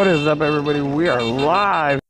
What is up, everybody? We are live.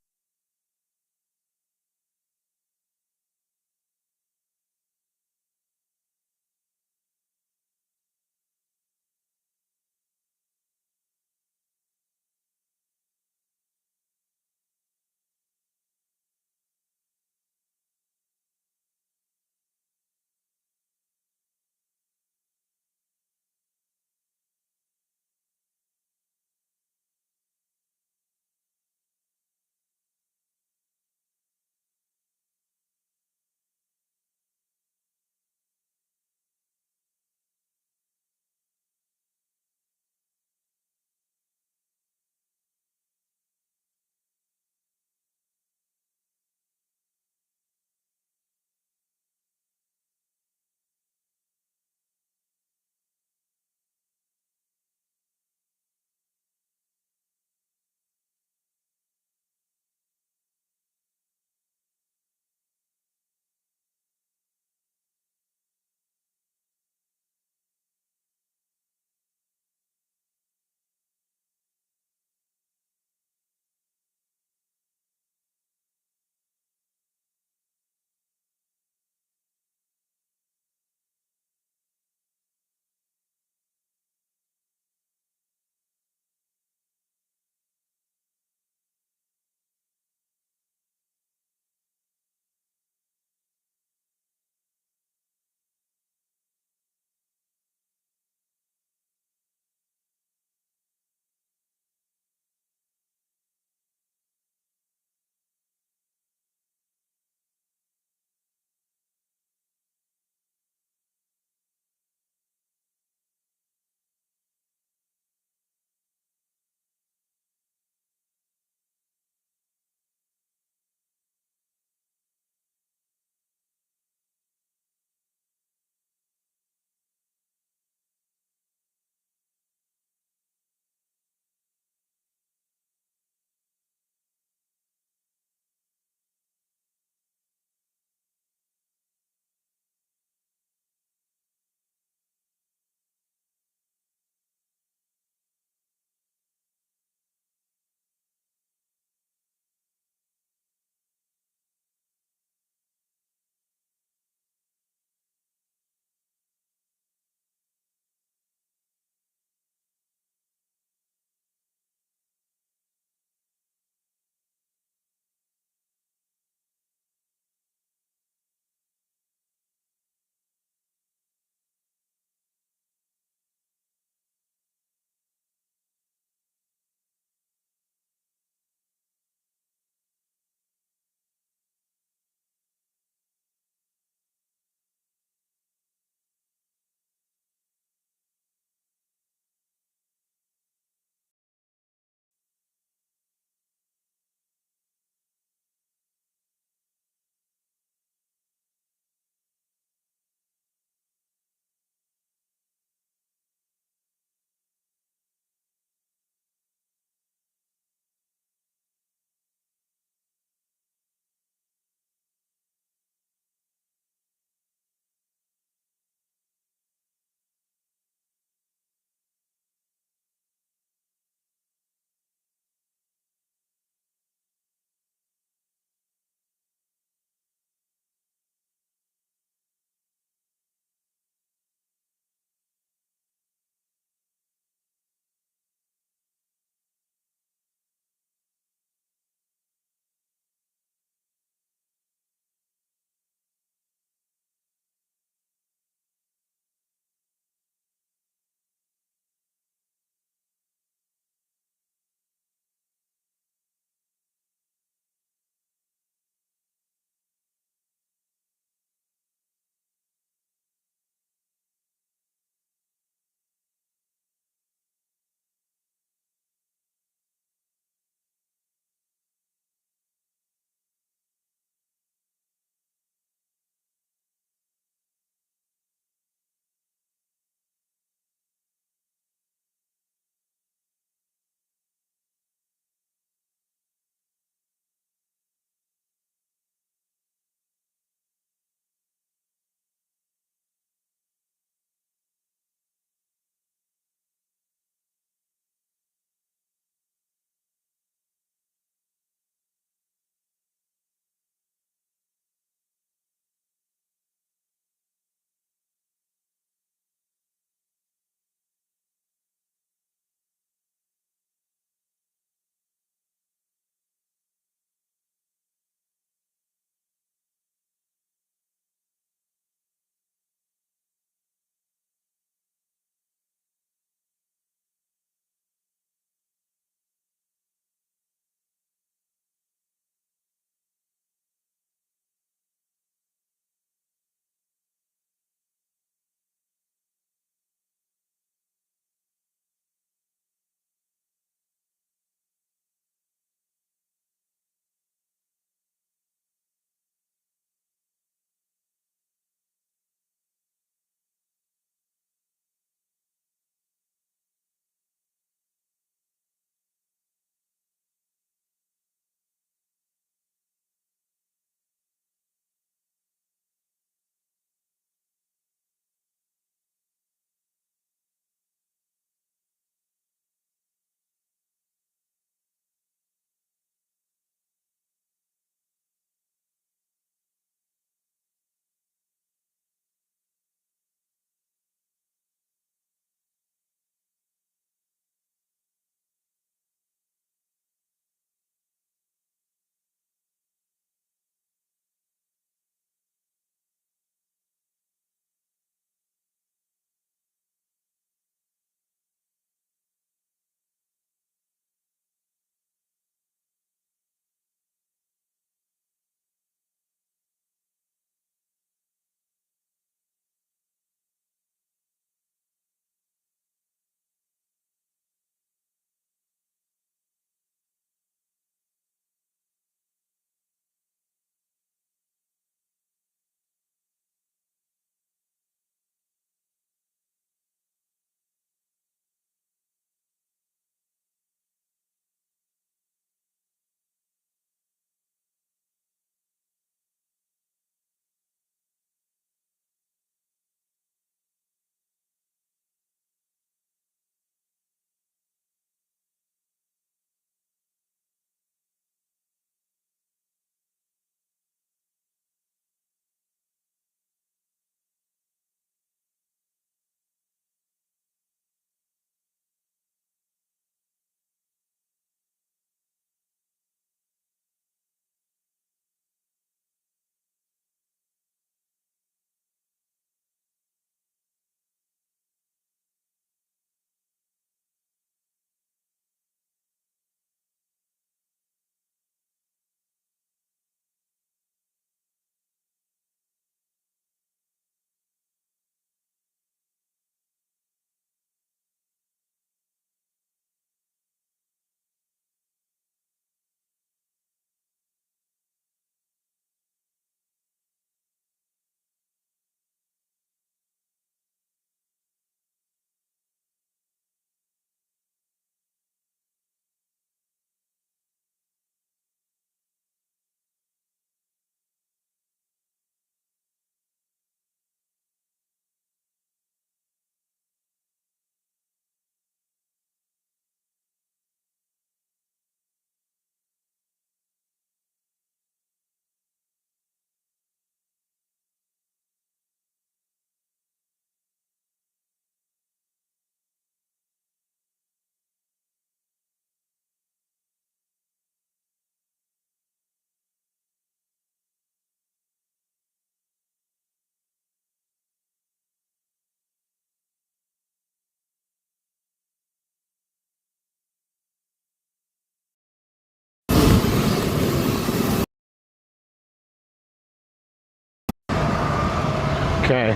Okay.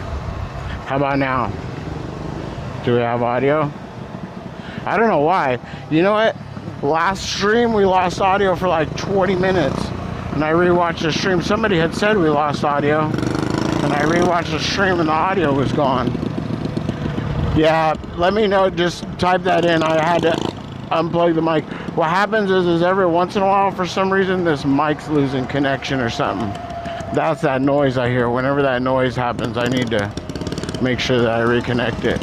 How about now? Do we have audio? I don't know why. You know what? Last stream we lost audio for like 20 minutes. And I rewatched the stream. Somebody had said we lost audio. And I rewatched the stream and the audio was gone. Yeah, let me know. Just type that in. I had to unplug the mic. What happens is every once in a while, for some reason, this mic's losing connection or something. That's that noise I hear. Whenever that noise happens, I need to make sure that I reconnect it.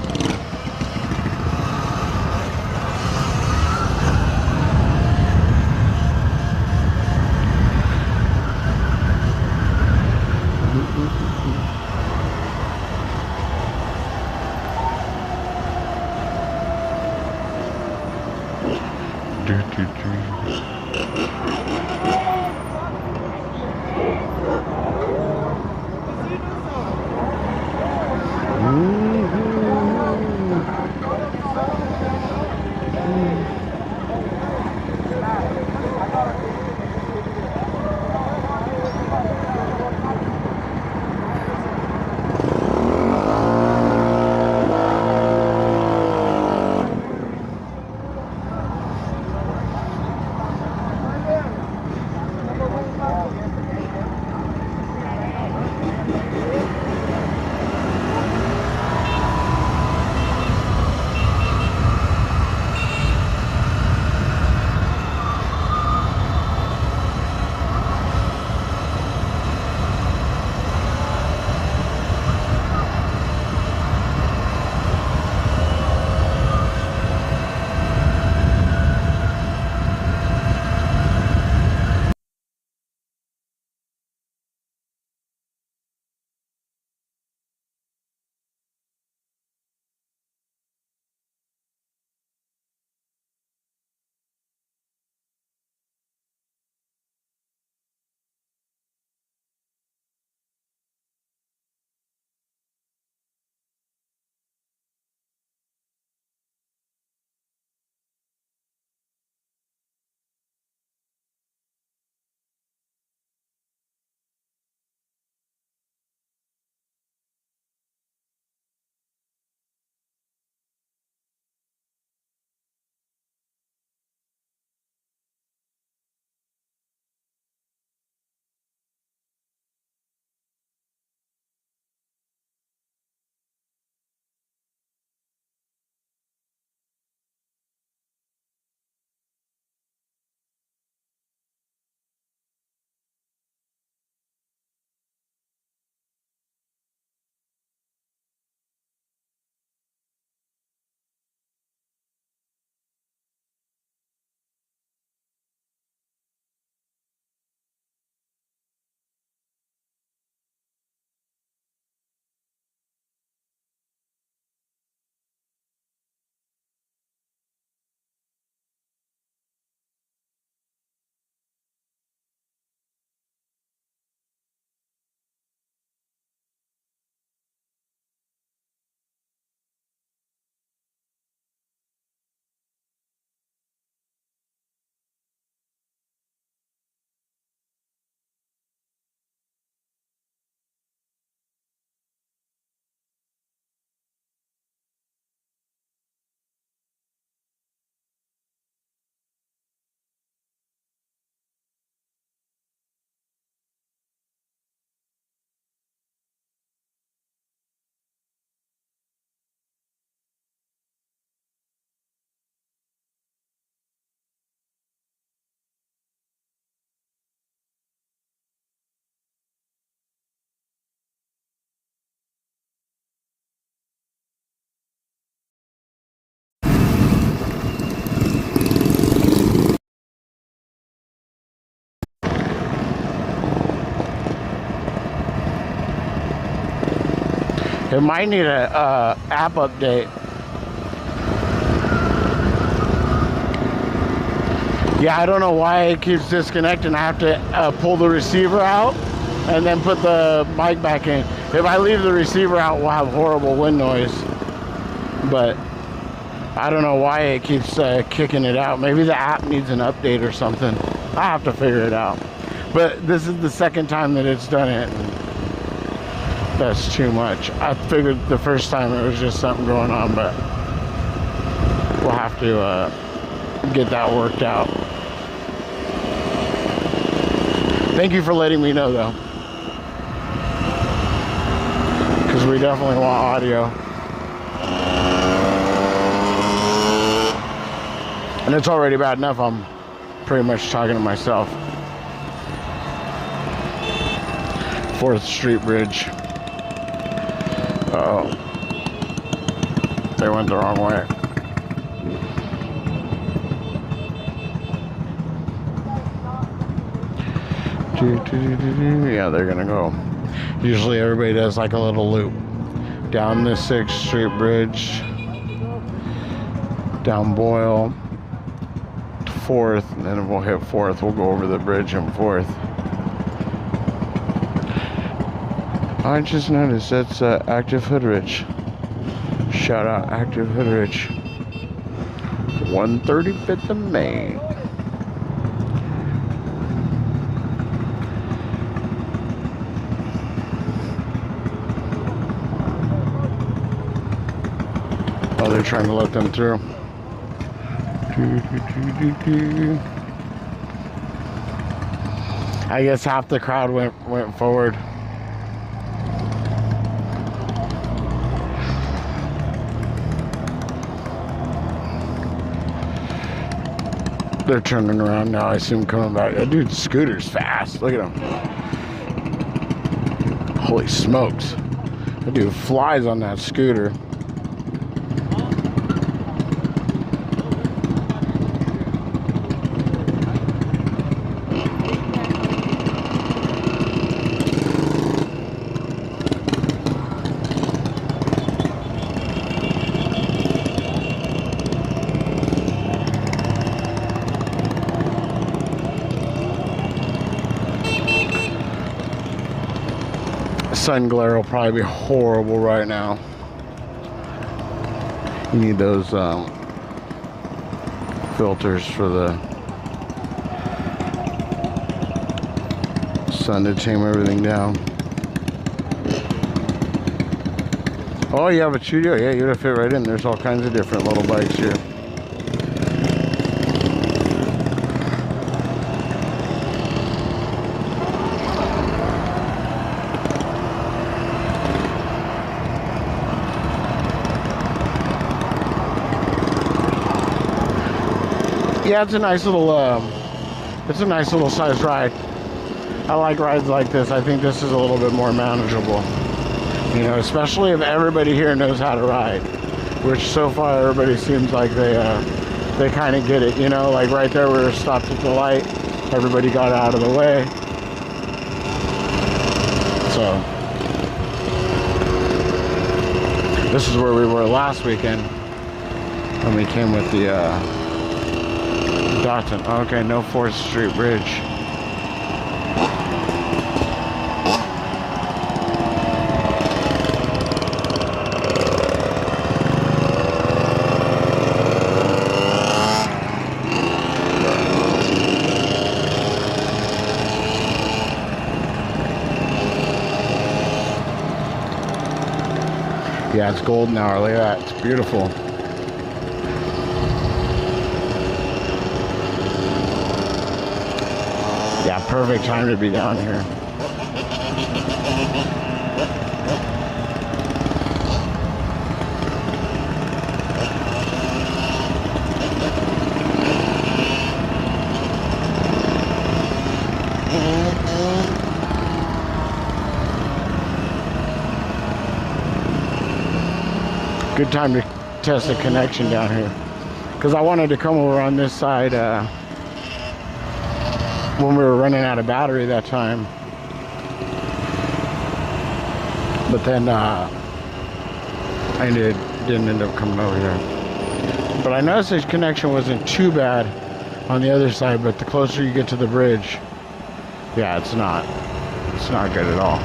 It might need a app update. Yeah, I don't know why it keeps disconnecting. I have to pull the receiver out and then put the mic back in. If I leave the receiver out, we'll have horrible wind noise. But I don't know why it keeps kicking it out. Maybe the app needs an update or something. I'll have to figure it out. But this is the second time that it's done it. that's too much. I figured the first time it was just something going on, but we'll have to get that worked out. Thank you for letting me know, though, because we definitely want audio. And it's already bad enough I'm pretty much talking to myself. 4th Street Bridge. Uh-oh. They went the wrong way. Yeah, they're gonna go. Usually everybody does like a little loop. Down the 6th Street Bridge. Down Boyle. 4th, and then we'll hit 4th. We'll go over the bridge on 4th. I just noticed that's Active Hoodrich. Shout out Active Hoodrich. 135th of May. Oh, they're trying to let them through. I guess half the crowd went forward. They're turning around now. I see him coming back. That dude's scooter's fast. Look at him. Holy smokes. That dude flies on that scooter. Sun glare will probably be horrible right now. You need those filters for the sun to tame everything down. Oh, you have a studio? Yeah, you'd have fit right in. There's all kinds of different little bikes here. Yeah, it's a nice little size ride. I like rides like this. I think this is a little bit more manageable. You know, especially if everybody here knows how to ride, which so far everybody seems like they kind of get it. You know, like right there we were stopped at the light. Everybody got out of the way. So this is where we were last weekend when we came with the Dotson. Okay, no 4th Street Bridge. Yeah, it's golden hour. Look at that. It's beautiful. Yeah, perfect time to be down here. Good time to test the connection down here, because I wanted to come over on this side when we were running out of battery that time, but then I didn't end up coming over here. But I noticed this connection wasn't too bad on the other side, but the closer you get to the bridge, yeah, it's not good at all.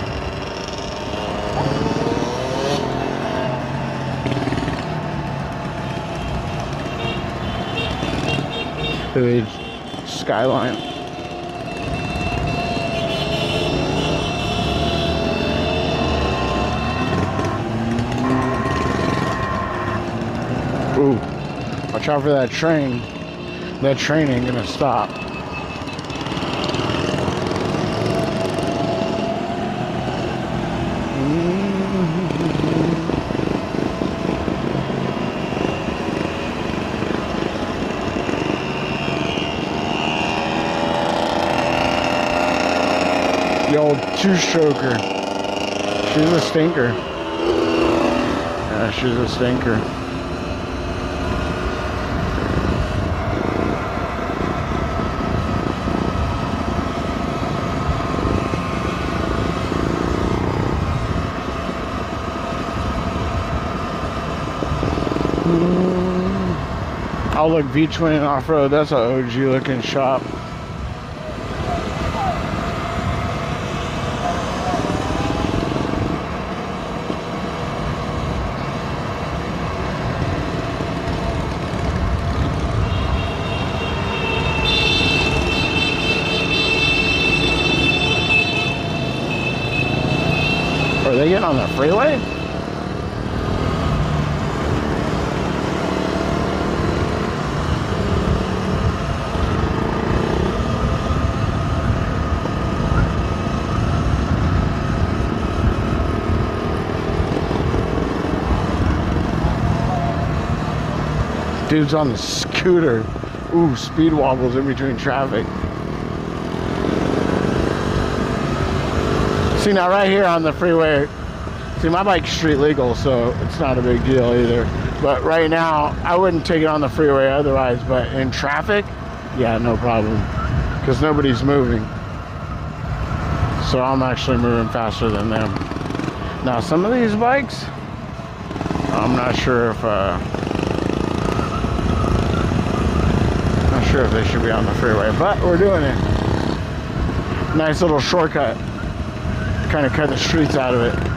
The skyline. Ooh, watch out for that train. That train ain't gonna stop. The old two-stroker. She's a stinker. Yeah, she's a stinker. Oh look, V-Twin Off-Road. That's an OG looking shop. Are they getting on the freeway? Dude's on the scooter. Ooh, speed wobbles in between traffic. See, now right here on the freeway, see, my bike's street legal, so it's not a big deal either. But right now, I wouldn't take it on the freeway otherwise, but in traffic, yeah, no problem. Because nobody's moving. So I'm actually moving faster than them. Now, some of these bikes, I'm not sure if they should be on the freeway, but we're doing it. Nice little shortcut. Kind of cut the streets out of it.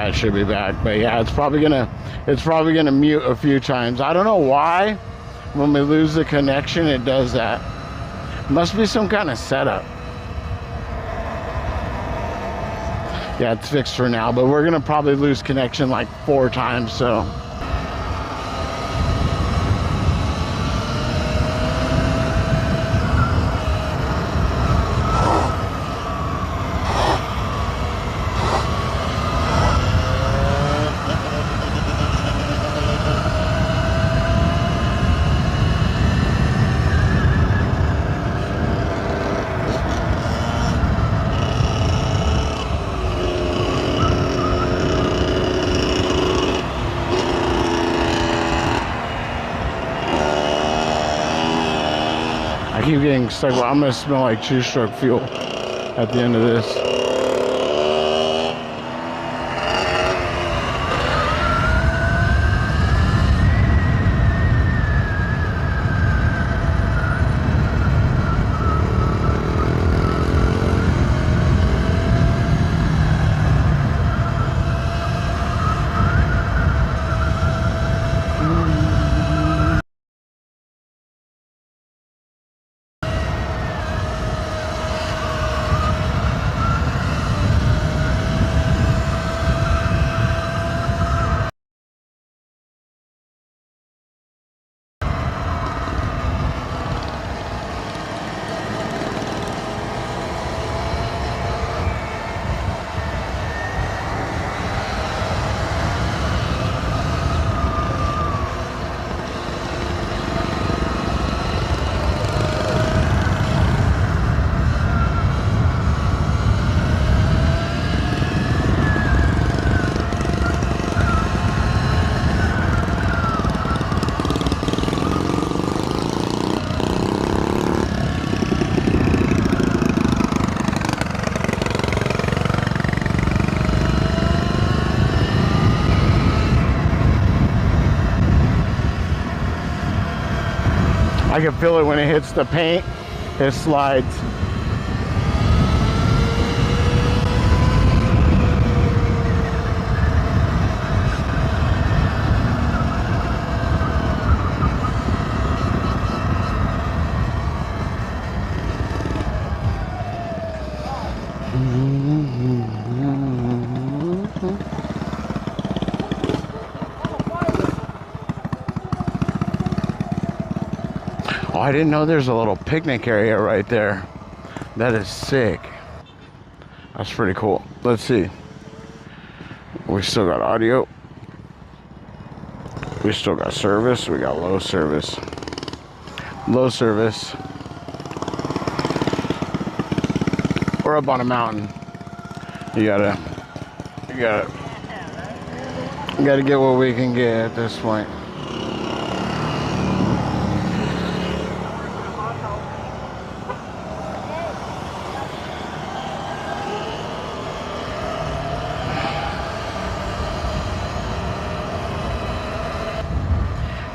Yeah, it should be back. But yeah, it's probably gonna mute a few times. I don't know why when we lose the connection it does that. Must be some kind of setup. Yeah, it's fixed for now, but we're gonna probably lose connection like 4 times, so. I keep getting stuck. Well, I'm gonna smell like 2-stroke fuel at the end of this. I can feel it when it hits the paint. It slides. Oh, I didn't know there's a little picnic area right there. That is sick. That's pretty cool. Let's see. We still got audio. We still got service. We got low service. Low service. We're up on a mountain. You gotta get what we can get at this point.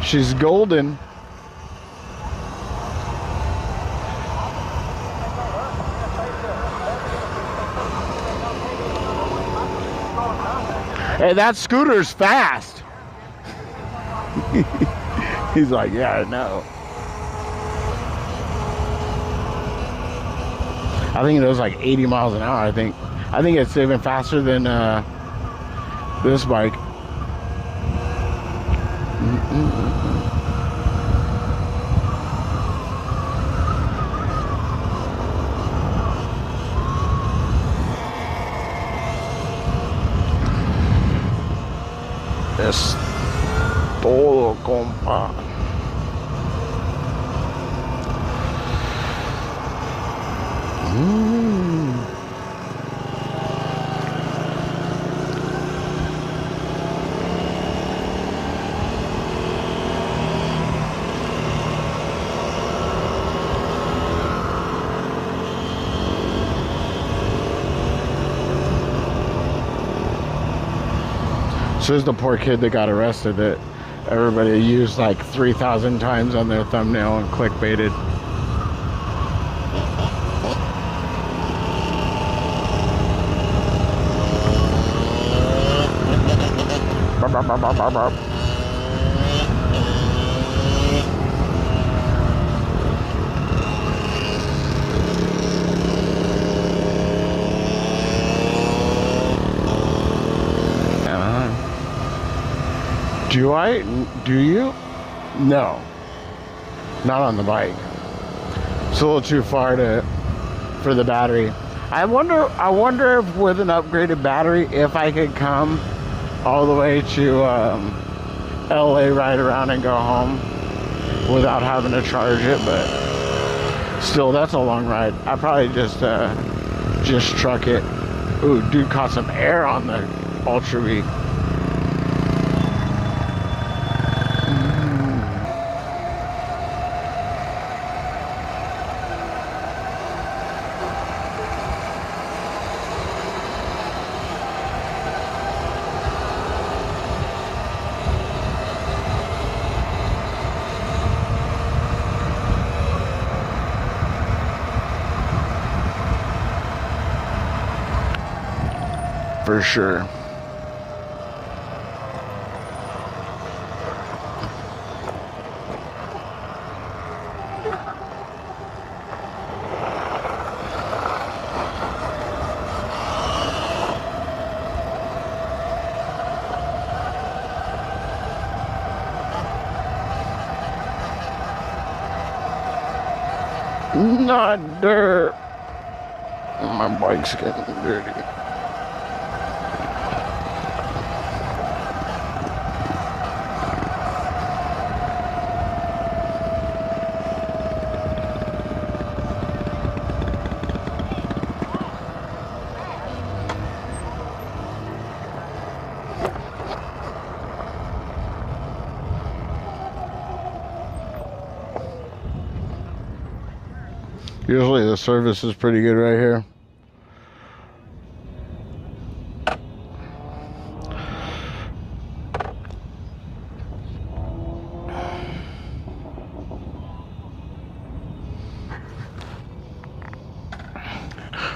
She's golden. Hey, that scooter's fast. He's like, yeah, I know. I think it was like 80 miles an hour. I think it's even faster than this bike. Es todo, compa. So this is the poor kid that got arrested that everybody used like 3,000 times on their thumbnail and clickbaited. Do you? No. Not on the bike. It's a little too far for the battery. I wonder if with an upgraded battery, if I could come all the way to LA, ride around and go home without having to charge it, but still, that's a long ride. I probably just truck it. Ooh, dude caught some air on the Ultra V. For sure. Not dirt. My bike's getting dirty. Usually the service is pretty good right here.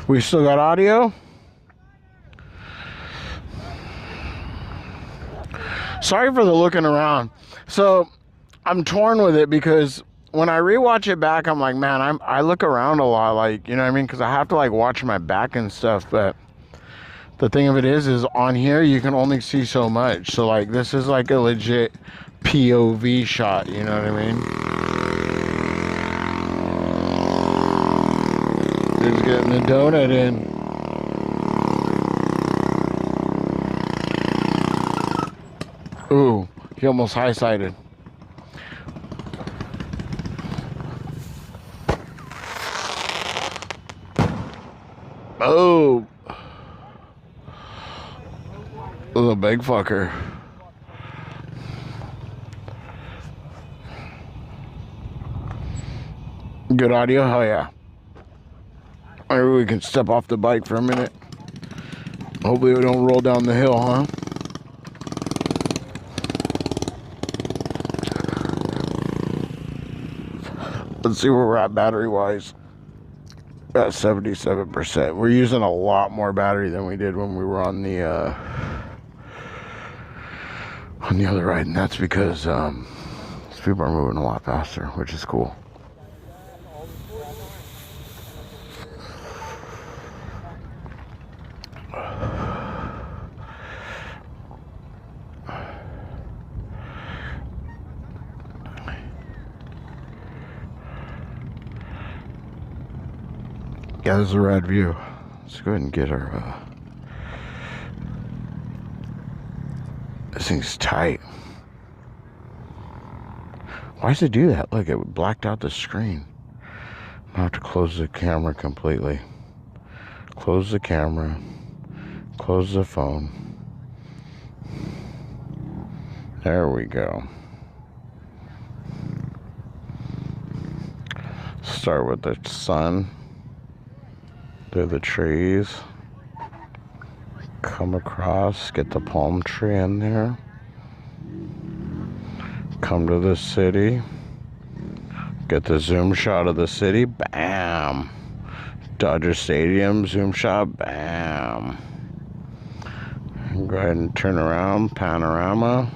We still got audio. Sorry for the looking around. So I'm torn with it because when I rewatch it back, I'm like, man, I look around a lot, like, you know what I mean? Because I have to like watch my back and stuff. But the thing of it is on here you can only see so much. So like this is like a legit POV shot. You know what I mean? Dude's getting the donut in. Ooh, he almost high-sided. Oh, the big fucker. Good audio? Hell yeah. Maybe we can step off the bike for a minute. Hopefully we don't roll down the hill, huh? Let's see where we're at battery-wise. At 77%. We're using a lot more battery than we did when we were on the other ride, and that's because these people are moving a lot faster, which is cool. Yeah, this is a rad view. Let's go ahead and get our, this thing's tight. Why does it do that? Look, it blacked out the screen. I'm gonna have to close the camera completely. Close the camera. Close the phone. There we go. Start with the sun. Through the trees, come across, get the palm tree in there, come to the city, get the zoom shot of the city, bam, Dodger Stadium, zoom shot, bam, go ahead and turn around, panorama.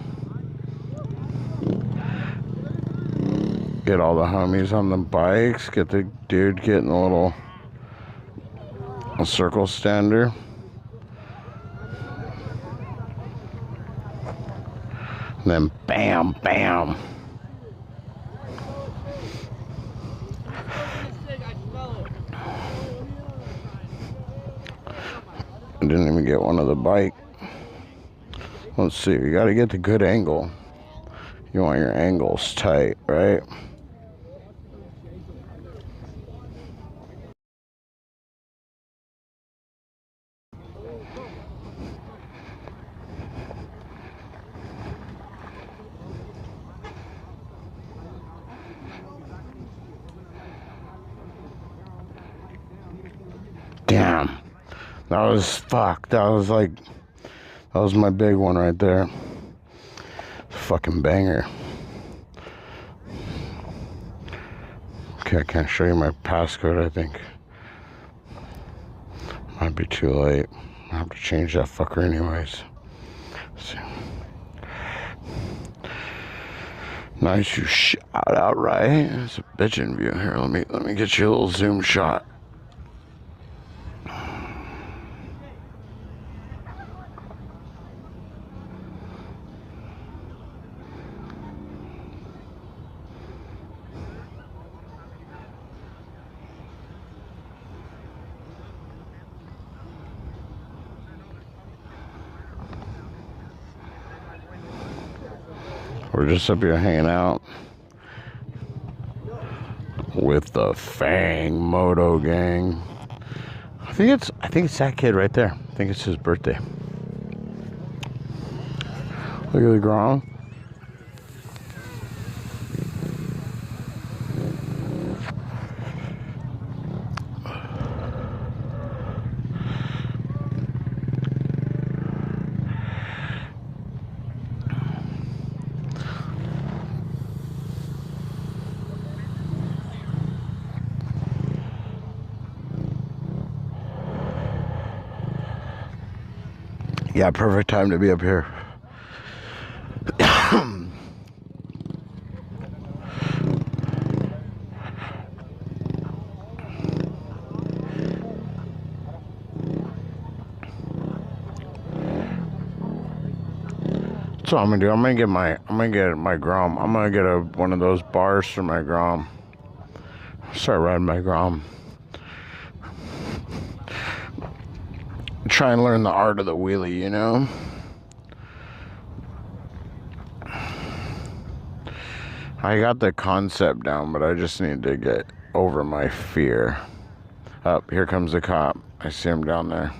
Get all the homies on the bikes. Get the dude getting a circle stander. And then bam, bam. I didn't even get one of the bike. Let's see, you gotta get the good angle. You want your angles tight, right? Damn. That was that was my big one right there. Fucking banger. Okay, I can't show you my passcode, I think. Might be too late. I have to change that fucker anyways. Let's see. Nice, you shot out right. It's a bitchin' view here. Let me get you a little zoom shot. We're just up here hanging out with the Fang Moto gang. I think it's that kid right there. I think it's his birthday. Look at the ground. Yeah, perfect time to be up here. So I'm gonna do. I'm gonna get my Grom. I'm gonna get one of those bars for my Grom. Start riding my Grom. Try and learn the art of the wheelie, you know. I got the concept down, but I just need to get over my fear. Oh, here comes the cop. I see him down there.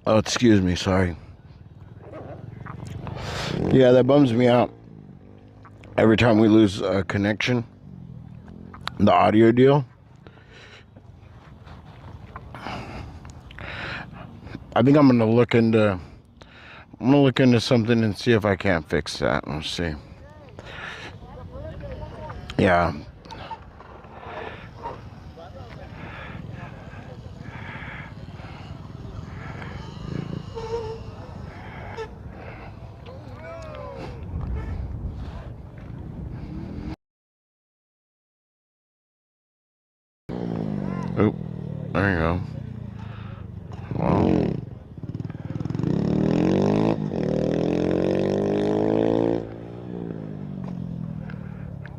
Oh, excuse me, sorry. Yeah, that bums me out. Every time we lose a connection, the audio deal. I think I'm gonna look into something and see if I can't fix that. Let's see. Yeah. Oh, there you go. Wow.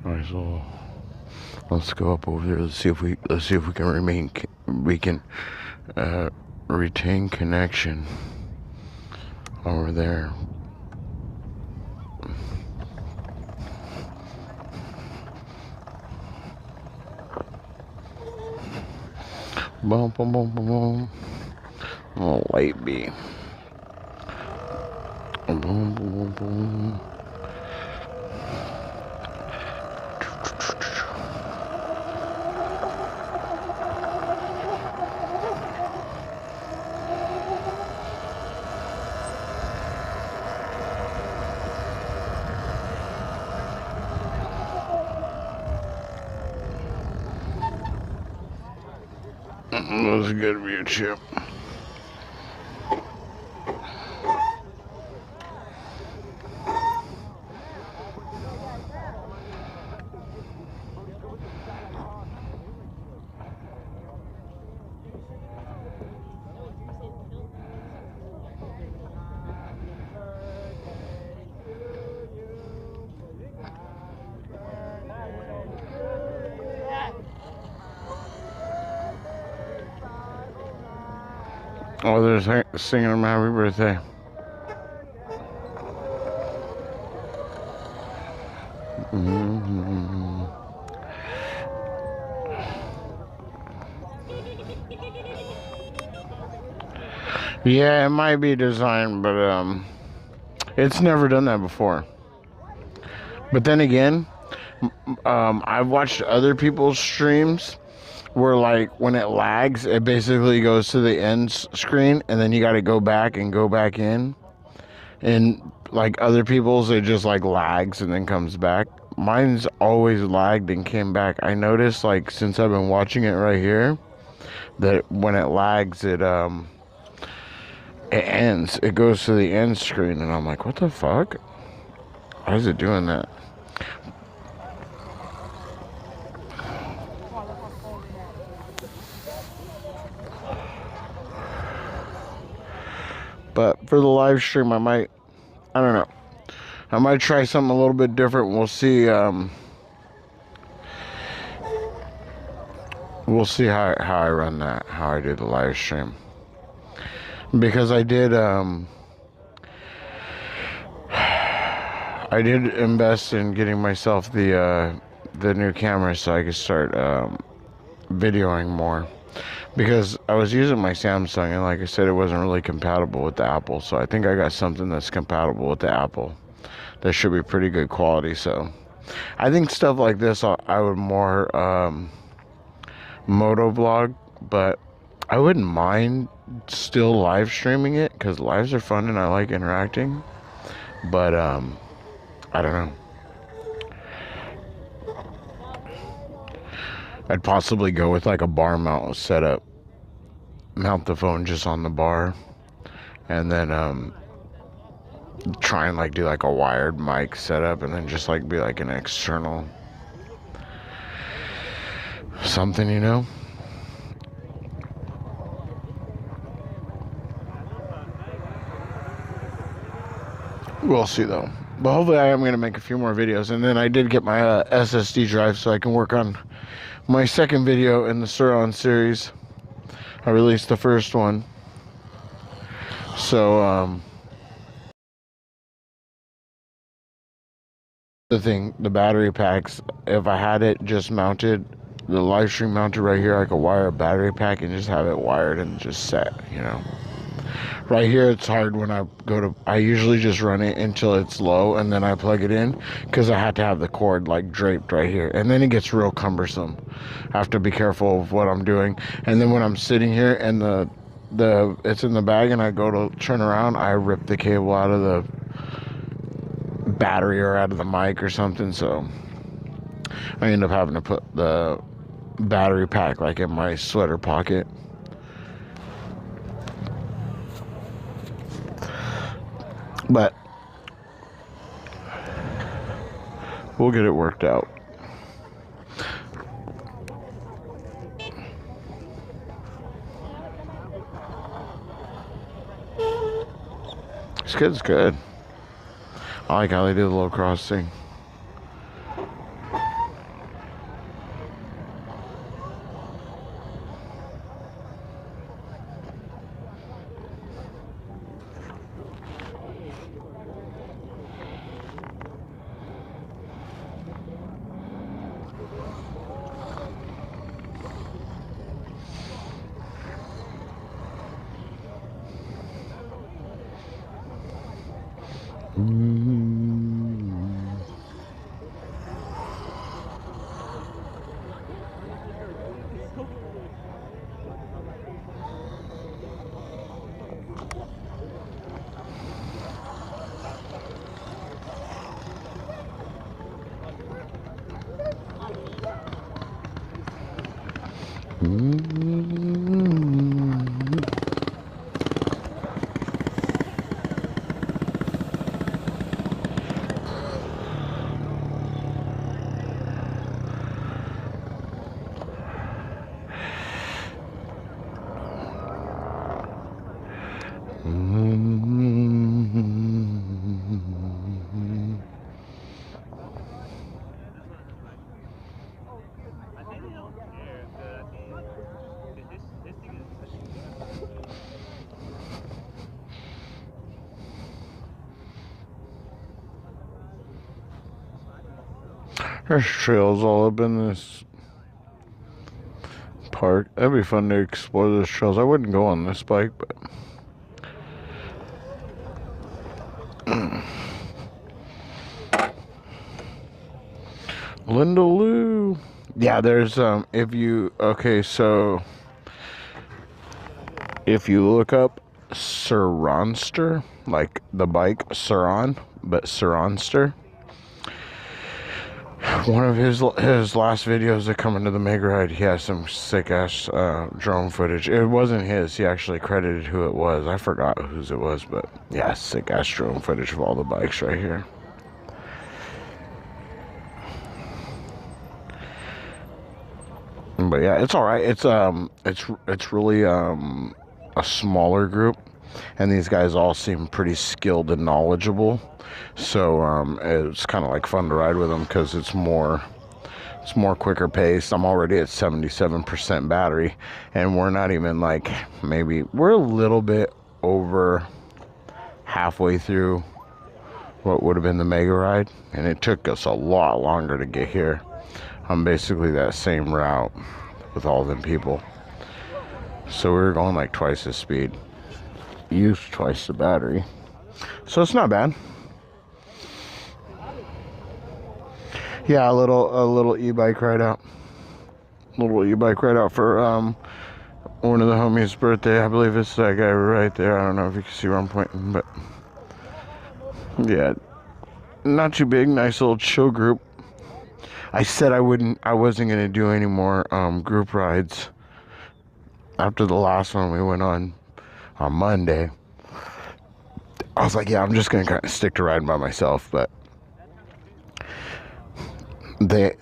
Alright, so let's go up over there. Let's see if we can retain connection over there. Boom, boom, boom, boom, boom. Oh, light beam. Boom, boom, boom, boom. That was a good view, Chip. Oh, they're singing him happy birthday. Mm-hmm. Yeah, it might be designed, but it's never done that before. But then again, I've watched other people's streams where, like, when it lags, it basically goes to the end screen, and then you got to go back and go back in. And like other people's, it just like lags and then comes back. Mine's always lagged and came back. I noticed, like, since I've been watching it right here, that when it lags, it ends. It goes to the end screen, and I'm like, what the fuck? Why is it doing that? But for the live stream, I don't know. I might try something a little bit different. We'll see. We'll see how I run that, how I do the live stream. Because I did invest in getting myself the new camera so I could start videoing more. Because I was using my Samsung, and like I said, it wasn't really compatible with the Apple. So I think I got something that's compatible with the Apple. That should be pretty good quality. So I think stuff like this, I would more moto vlog, but I wouldn't mind still live streaming it, because lives are fun and I like interacting. But I don't know. I'd possibly go with like a bar mount setup. Mount the phone just on the bar, and then try and like do like a wired mic setup, and then just like be like an external something, you know. We'll see though. But hopefully I am going to make a few more videos. And then I did get my SSD drive so I can work on my second video in the Surron series. I released the first one. So, the battery packs, if I had it just mounted, the live stream mounted right here, I could wire a battery pack and just have it wired and just set, you know. Right here, it's hard when I usually just run it until it's low, and then I plug it in, because I had to have the cord like draped right here, and then it gets real cumbersome. I have to be careful of what I'm doing. And then when I'm sitting here and it's in the bag and I go to turn around, I rip the cable out of the battery or out of the mic or something, so I end up having to put the battery pack like in my sweater pocket. But we'll get it worked out. This kid's good. I like how they do the low cross thing. There's trails all up in this park. That'd be fun to explore those trails. I wouldn't go on this bike, but Linda Lou. Yeah, there's if you so if you look up Surronster, like the bike Surron, but Surronster. One of his last videos that come into the Mega Ride, he has some sick ass drone footage. It wasn't his. He actually credited who it was. I forgot whose it was, but yeah, sick ass drone footage of all the bikes right here. But yeah, it's all right. It's really a smaller group, and these guys all seem pretty skilled and knowledgeable. So it's kind of like fun to ride with them because it's more quicker paced. I'm already at 77% battery, and we're not even like, maybe we're a little bit over halfway through what would have been the Mega Ride, and it took us a lot longer to get here. I'm basically that same route with all them people, so we were going like twice the speed, used twice the battery, so it's not bad. Yeah, a little e-bike ride out. Little e-bike ride out for one of the homies' birthday. I believe it's that guy right there. I don't know if you can see where I'm pointing, but yeah, not too big. Nice little chill group. I said I wasn't gonna do any more group rides after the last one we went on Monday. I was like, yeah, I'm just gonna kind of stick to riding by myself, but it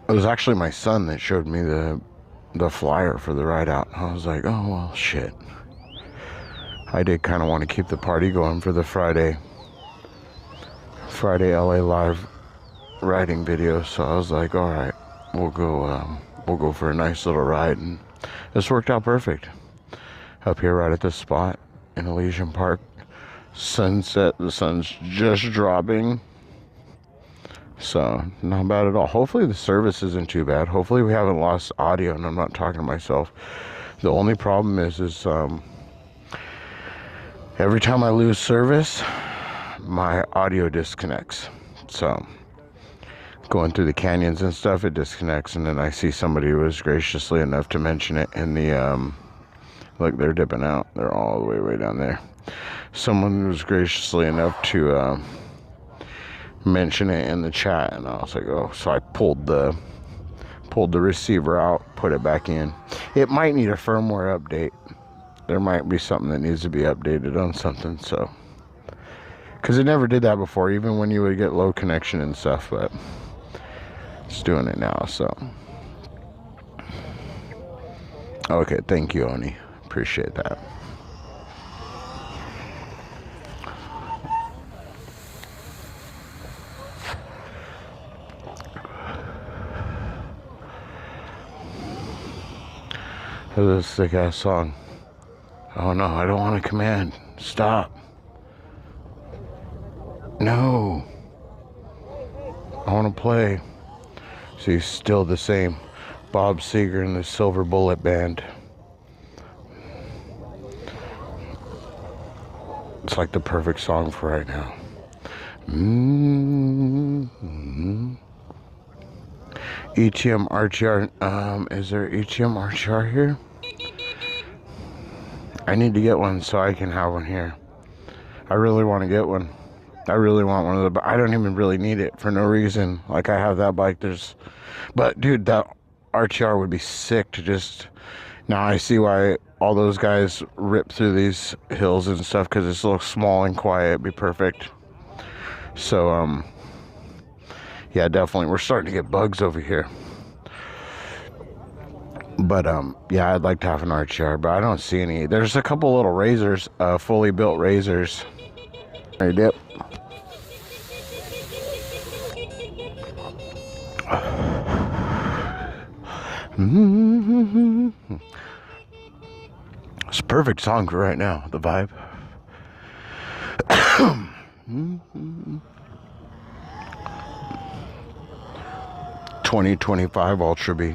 was actually my son that showed me the flyer for the ride out. I was like, oh well, shit. I did kind of want to keep the party going for the Friday LA live riding video, so I was like, all right, we'll go for a nice little ride, and this worked out perfect. Up here right at this spot in Elysian Park, sunset, the sun's just dropping. So, not bad at all. Hopefully the service isn't too bad. Hopefully we haven't lost audio and I'm not talking to myself. The only problem is every time I lose service, my audio disconnects. So, going through the canyons and stuff, it disconnects, and then I see somebody who was graciously enough to mention it in the, look, they're dipping out. They're all the way down there. Someone was graciously enough to, mention it in the chat, and I was like, oh, so I pulled the receiver out, put it back in. It might need a firmware update. There might be something that needs to be updated on something, so, because it never did that before, even when you would get low connection and stuff, but it's doing it now. So okay, thank you, Oni, appreciate that. This is a sick ass song. Oh no, I don't want to command. Stop. No. I want to play. See, still the same. Bob Seger and the Silver Bullet Band. It's like the perfect song for right now. ETM RTR. Is there ETM RTR here? I need to get one so I can have one here. I really want to get one. I really want one of the, but I don't even really need it for no reason. Like, I have that bike, but dude, that RTR would be sick to just, now I see why all those guys rip through these hills and stuff, because it's a little small and quiet. It'd be perfect. So, yeah, definitely. We're starting to get bugs over here. But, yeah, I'd like to have an RTR, but I don't see any. There's a couple little razors, fully built razors. Hey, dip. It's a perfect song for right now, the vibe. 2025 Ultra B.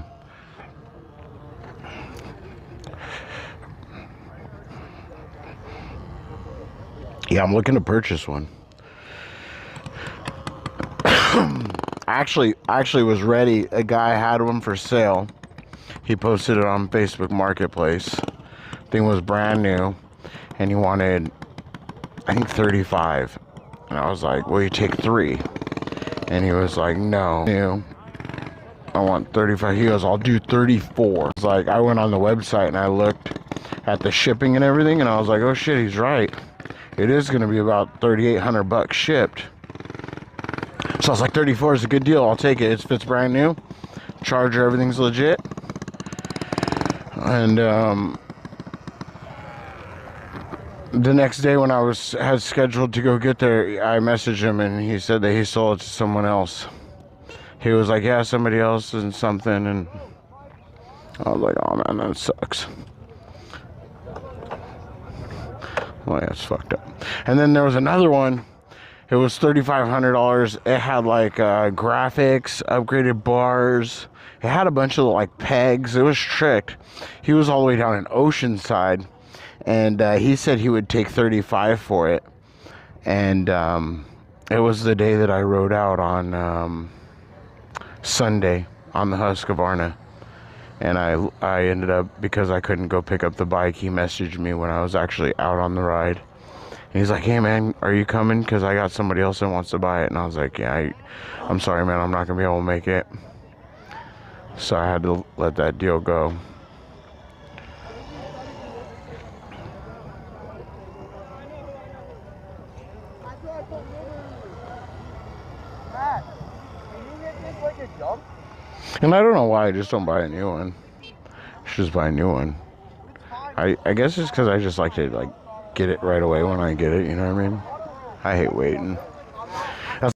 Yeah, I'm looking to purchase one. I actually was ready. A guy had one for sale. He posted it on Facebook Marketplace. Thing was brand new, and he wanted, I think, 35. And I was like, "Will you take 3?" And he was like, "No, new. I want 35." He goes, "I'll do 34." It's like, I went on the website and I looked at the shipping and everything, and I was like, "Oh shit, he's right. It is going to be about $3,800 shipped." So I was like, 34 is a good deal. I'll take it. It fits brand new. Charger, everything's legit. And the next day when I had scheduled to go get there, I messaged him and he said that he sold it to someone else. He was like, "Yeah, somebody else and something," and I was like, "Oh man, that sucks." Well, yeah, it's fucked up. And then there was another one. It was $3,500. It had like graphics, upgraded bars. It had a bunch of like pegs. It was tricked. He was all the way down in Oceanside, and he said he would take 35 for it. And it was the day that I rode out on Sunday on the Husqvarna. And I ended up, because I couldn't go pick up the bike, he messaged me when I was actually out on the ride. And he's like, "Hey man, are you coming? Because I got somebody else that wants to buy it." And I was like, "Yeah, I'm sorry man, I'm not going to be able to make it." So I had to let that deal go. And I don't know why I just don't buy a new one. I should just buy a new one. I guess it's because I just like to like get it right away when I get it, you know what I mean? I hate waiting. That's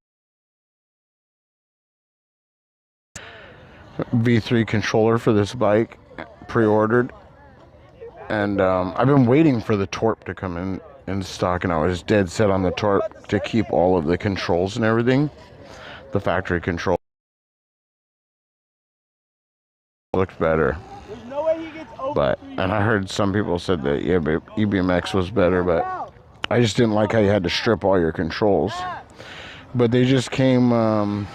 V3 controller for this bike, pre-ordered. And I've been waiting for the Torp to come in stock, and I was dead set on the Torp to keep all of the controls and everything. The factory control looked better. But, and I heard some people said that, yeah, but EBMX was better, but I just didn't like how you had to strip all your controls. But they just came out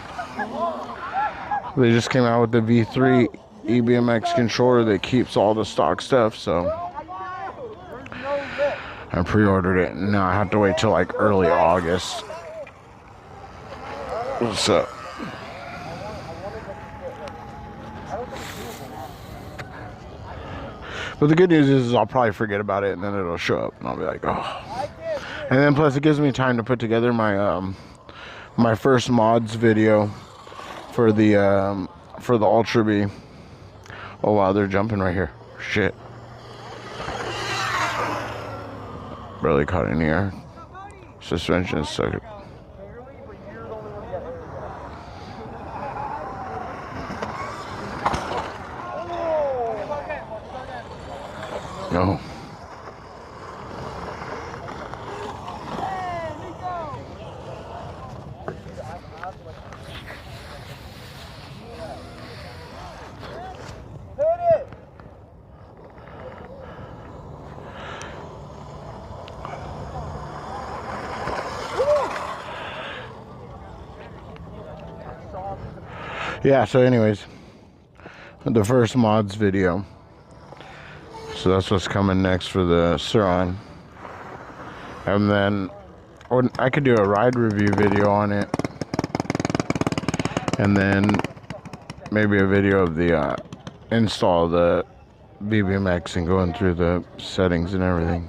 with the V3 EBMX controller that keeps all the stock stuff, so I pre-ordered it, and now I have to wait till like early August. So but the good news is I'll probably forget about it, and then it'll show up, and I'll be like, oh. And then plus it gives me time to put together my my first mods video for the Ultra B. Oh wow, they're jumping right here. Shit. Barely caught in the air. Suspension is so good. No. Yeah, so anyways, the first mods video. So that's what's coming next for the Surron. And then I could do a ride review video on it. And then maybe a video of the install of the BBMX and going through the settings and everything.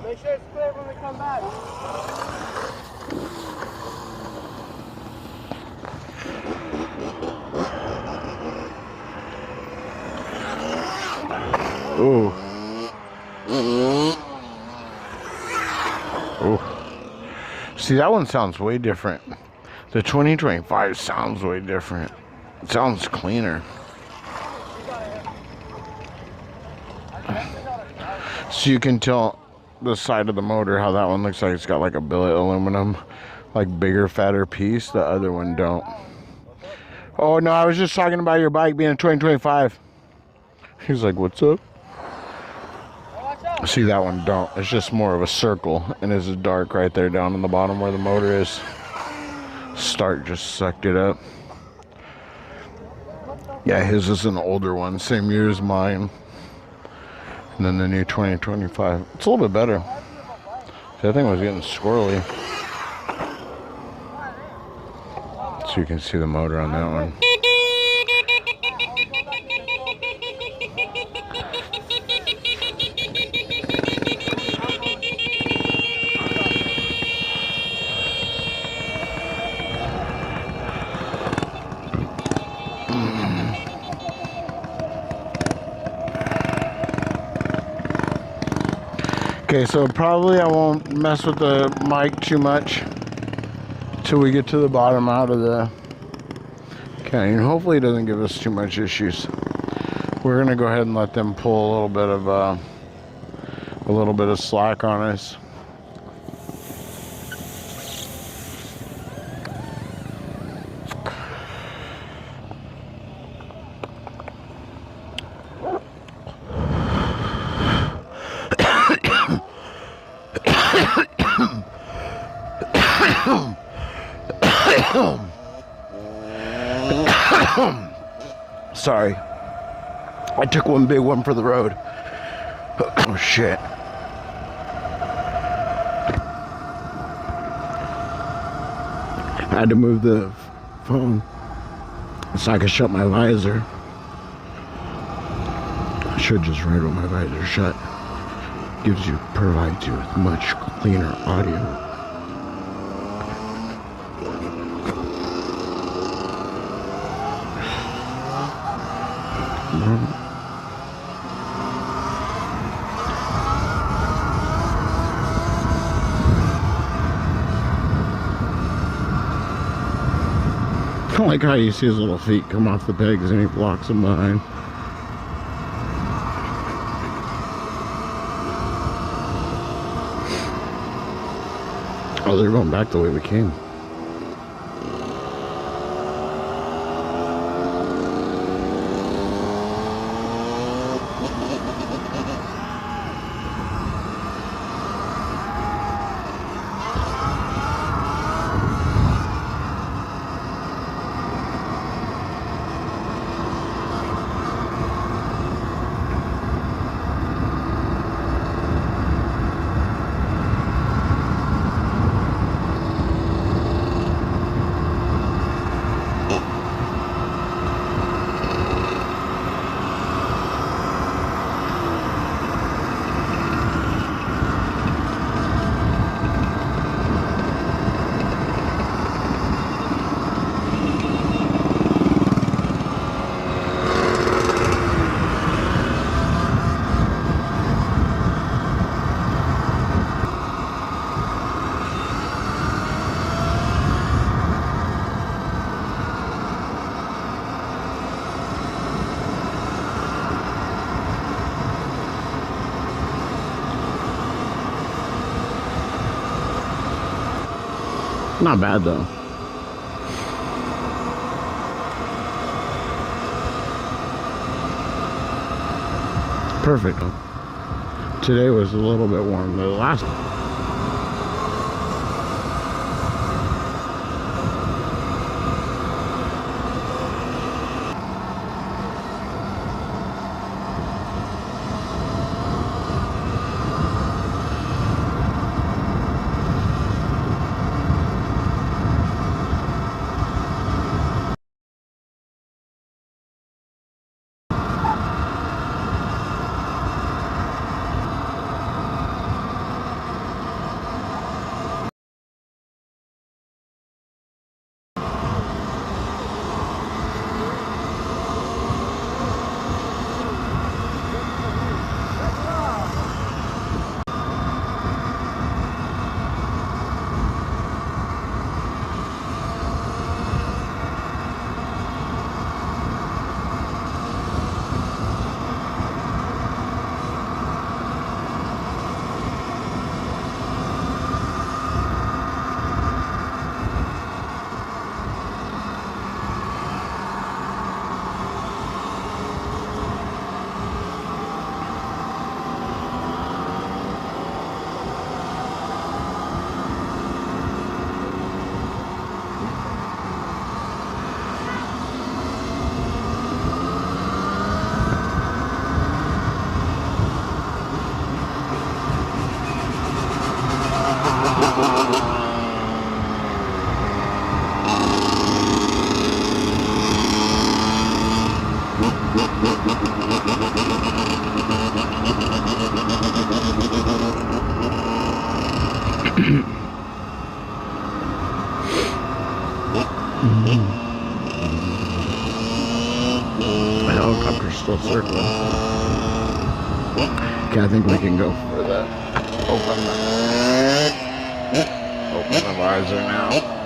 Make sure it's clear when we come back. Ooh. Ooh. See, that one sounds way different. The 2025 sounds way different. It sounds cleaner. So you can tell the side of the motor how that one looks like it's got like a billet aluminum, like bigger, fatter piece. The other one don't. Oh no, I was just talking about your bike being a 2025. He's like, what's up? See, that one don't. It's just more of a circle, and it's dark right there down in the bottom where the motor is. Start just sucked it up. Yeah, his is an older one, same year as mine. And then the new 2025. It's a little bit better. See, that thing was getting squirrely. So you can see the motor on that one. Okay, so probably I won't mess with the mic too much till we get to the bottom out of the canyon. Hopefully it doesn't give us too much issues. We're gonna go ahead and let them pull a little bit of slack on us. Sorry. I took one big one for the road. Oh shit. I had to move the phone so I could shut my visor. I should just ride with my visor shut. Provides you with much cleaner audio. I like how you see his little feet come off the pegs and he blocks them behind. Oh, they're going back the way we came. Not bad though. Perfect. Today was a little bit warm. The last The helicopter's still circling. Okay, I think we can go for the open the visor now.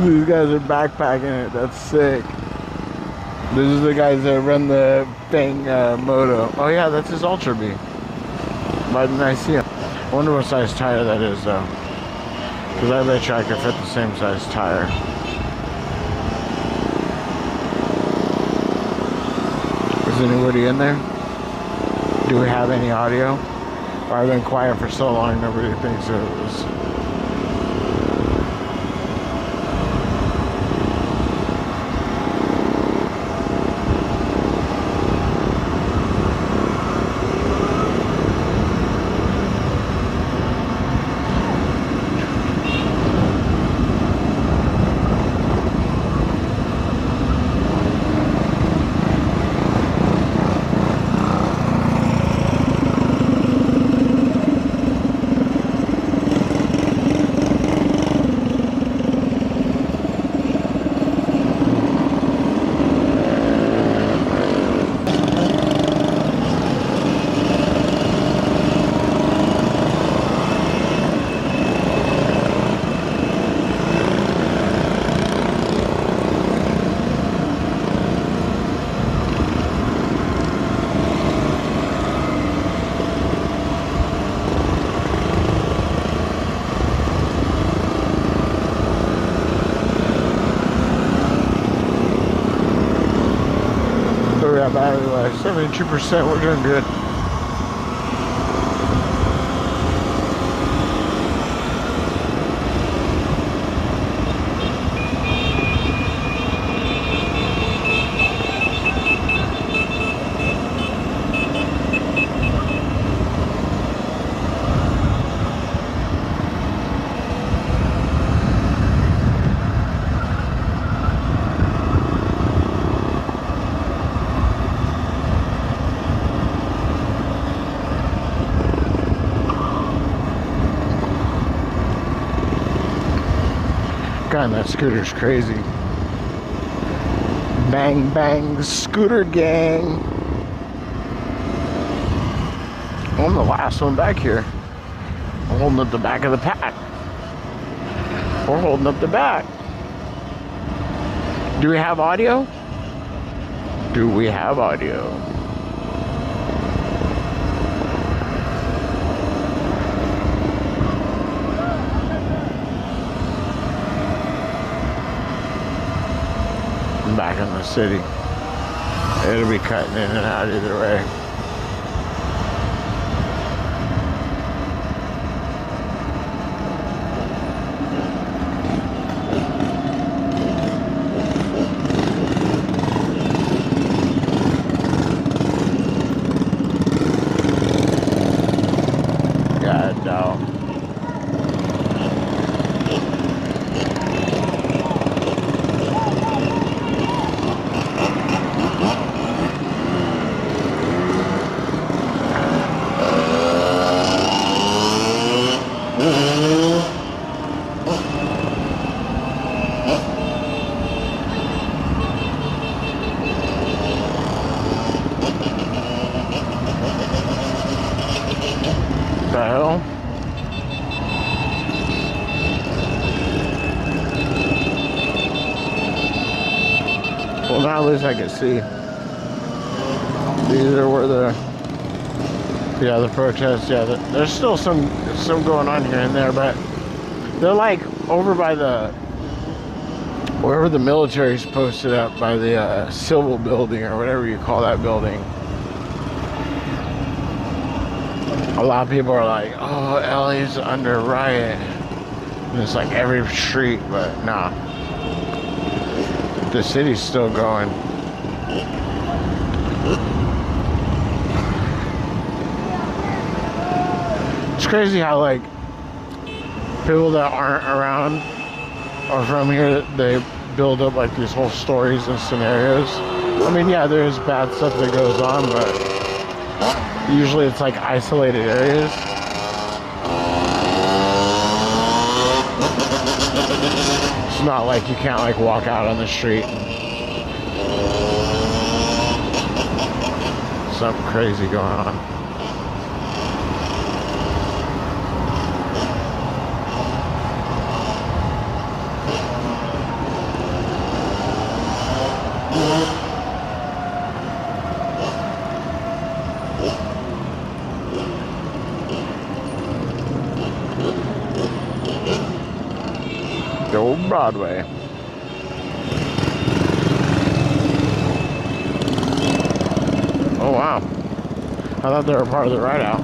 These guys are backpacking it. That's sick. This is the guys that run the thing, moto. Oh yeah, that's his Ultra B. Why didn't I see him? I wonder what size tire that is though. Because I bet you I could fit the same size tire. Is anybody in there? Do we have any audio? I've been quiet for so long, nobody thinks it was. Battery life, 72%, we're doing good. God, that scooter's crazy. Bang, bang, scooter gang. I'm the last one back here. I'm holding up the back of the pack. We're holding up the back. Do we have audio? Do we have audio? in the city. It'll be cutting in and out either way. God, no. The hell? Well, now at least I can see. These are where the protests, there's still some going on here and there, but they're like over by wherever the military's posted up by the civil building or whatever you call that building. A lot of people are like, oh, LA's under riot. And it's like every street, but nah. The city's still going. It's crazy how like people that aren't around or from here, they build up like these whole stories and scenarios. I mean, yeah, there's bad stuff that goes on, but usually it's like isolated areas. It's not like you can't like walk out on the street. Something crazy going on. The old Broadway. Oh wow. I thought they were part of the ride out.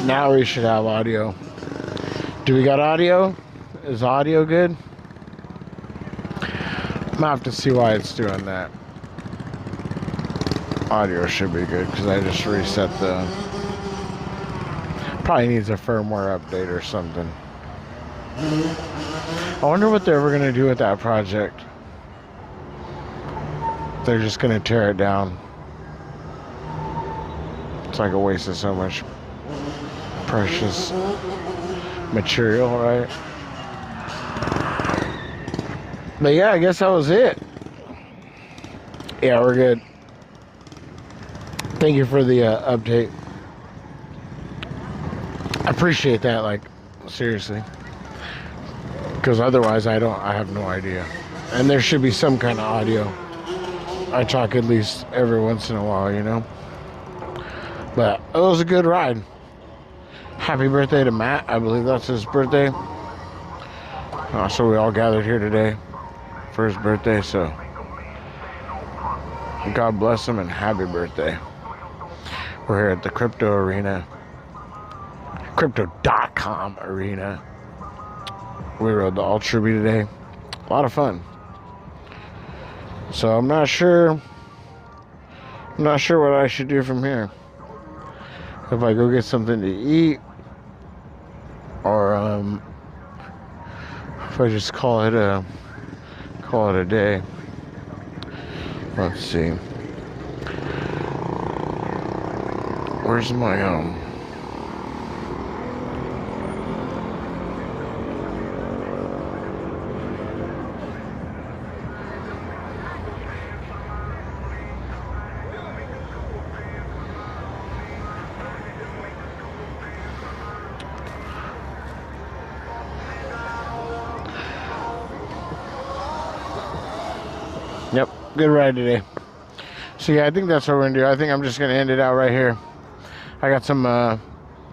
Now we should have audio. Do we got audio? Is audio good? I'm gonna have to see why it's doing that. Audio should be good because I just reset the... Probably needs a firmware update or something. I wonder what they're ever gonna do with that project. They're just gonna tear it down. It's like a waste of so much precious material, right? But yeah, I guess that was it. Yeah, we're good. Thank you for the update. I appreciate that, like, seriously. Because otherwise I have no idea. And there should be some kind of audio. I talk at least every once in a while, you know? But it was a good ride. Happy birthday to Matt. I believe that's his birthday. So we all gathered here today for his birthday. So God bless him and happy birthday. We're here at the crypto arena. Crypto.com arena. We rode the Ultra Bee today. A lot of fun. So I'm not sure what I should do from here. If I go get something to eat, or if I just call it a day. Let's see. Where's my Yep, good ride today. So yeah, I think that's what we're gonna do. I think I'm just gonna end it out right here. I got some I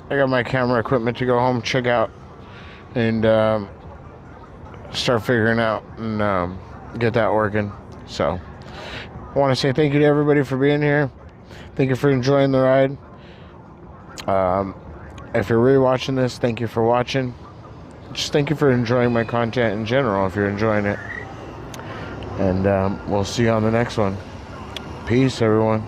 got my camera equipment to go home, check out, and start figuring out and get that working. So I want to say thank you to everybody for being here. Thank you for enjoying the ride. If you're really watching this, thank you for watching. Just thank you for enjoying my content in general, if you're enjoying it. And we'll see you on the next one. Peace, everyone.